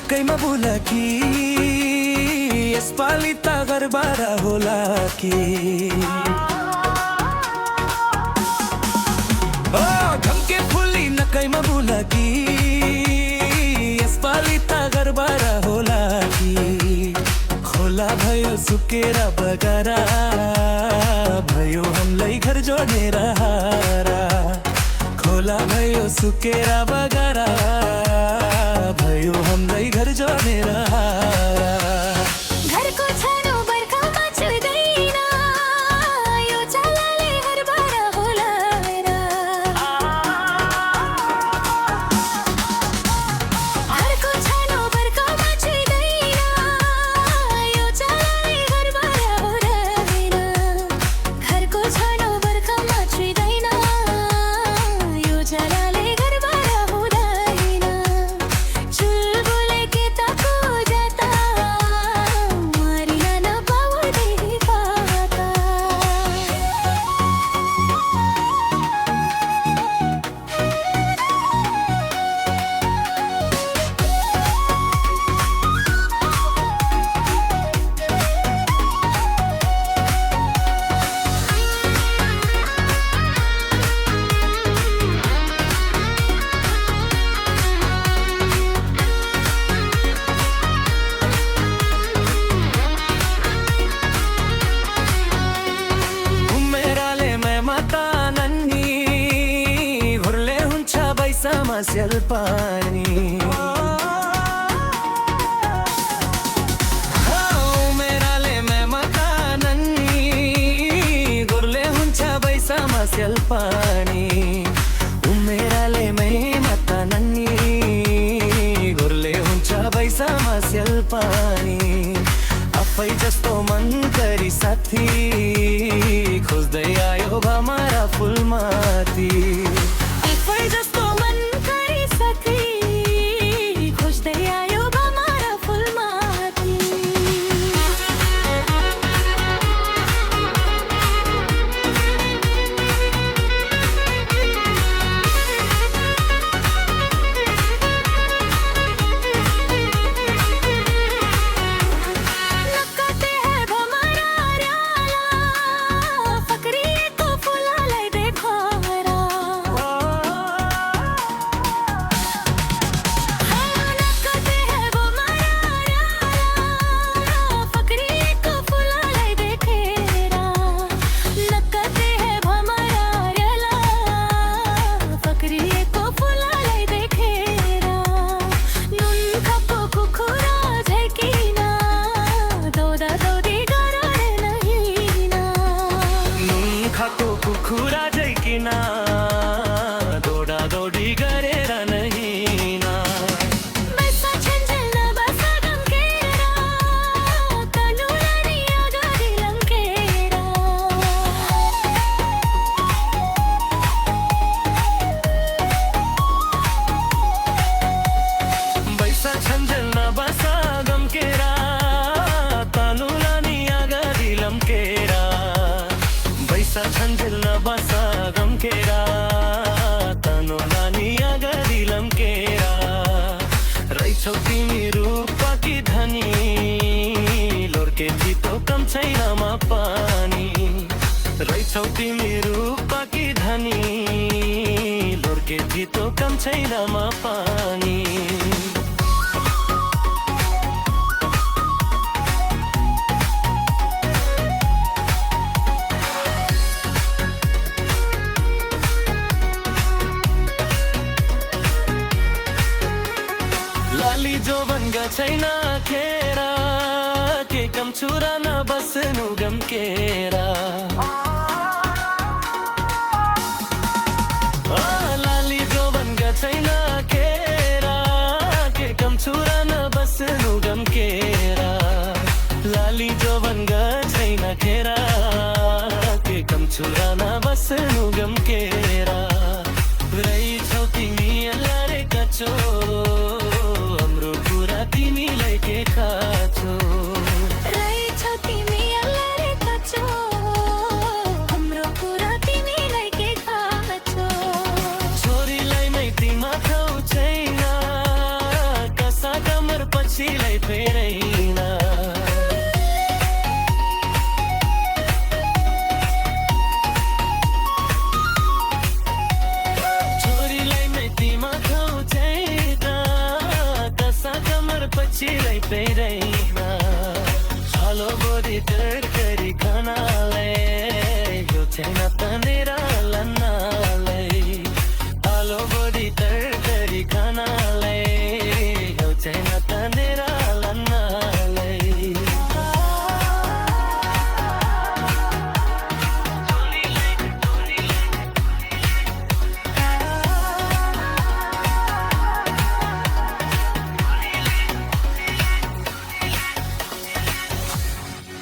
नकैमा बोला कि यसपालि त गरबारा होला कि ओ घमके फुली नकैमा बोला कि यसपालि त गरबारा होला कि खोला भयो सुकेर बगारा भयो हमलाई घर जोडेर हारा खोला भयो सुकेर बगारा भयो हमलाई घर जोडेर हारा घरको छानो बर्खामा छुँदैन यो चालाले घरबारा होला र घरको छानो बर्खामा छुँदैन यो चालाले घरबारा होला र घरको छानो बर्खामा छुँदैन यो चालाले घरबारा हुँदैन चुलबुले के ताको जाता मारिन नपाउँदै पाता उमेराले मैं माता नन्नी घुर्ले हुन्छ बैसामा स्याल पानी उमेराले मैं माता नन्नी घुर्ले हुन्छ बैसामा स्याल पानी उमेराले मैं माता नन्नी घुर्ले हुन्छ बैसामा स्याल पानी आफै जस्तो मन गरी साथी खोज्दै आयो भमरा फुलमाथि आफै जस्तो मन गरी साथी खोज्दै आयो भमरा फुलमाथि नक्काते है भमरा राला फकरीको फुललाई देखोरा नक्काते है भमरा राला फकरीको फुललाई देखेर नक्काते है भमरा राला फकरीको फुललाई देखेर नुन खाको कुखुरा झैकिन दौदा दौडी गरेर नहिन नुन खाको कुखुरा झैकिन दौडा दौडी गरेर नहिन बैसा छन्जेल नबसा गम्केर तनुलानी अगाडि लम्केर बैसा छन्जेल नबसा गम्केरा तनुलानी अगाडि लम्केरा बैसा छन्जेल नबसा गम्केरा तनुलानी अगाडि लम्केरा रहेछौ तिमी रूपकी धनी लोर्के जितो कम छैनमा पानी रहेछौ तिमी रूपकी धनी लोर्के जितो कम छैनमा पानी लाली जोवन छैन खेरा के कम छुरा नबस्नु गम्केरा लाली जोवन छैन खेरा के कम छुरा नबस्नु गम्केरा लाली जोवन छैन खेरा के कम छुरा नबस्नु गम्केरा रहेछौ तिमी अल्लारे कचो हाम्रो कुरा तिमीलाई के थाहा छ रहेछौ तिमी अल्लारे कचो हाम्रो कुरा तिमीलाई के थाहा छ छोरीलाई माइतीमा ठाउँ छैन कसा कमर फेरैना छोरीलाई मेटीमा खाउँदैन दशा कमर पछिलाई फेरैना छलो बोरी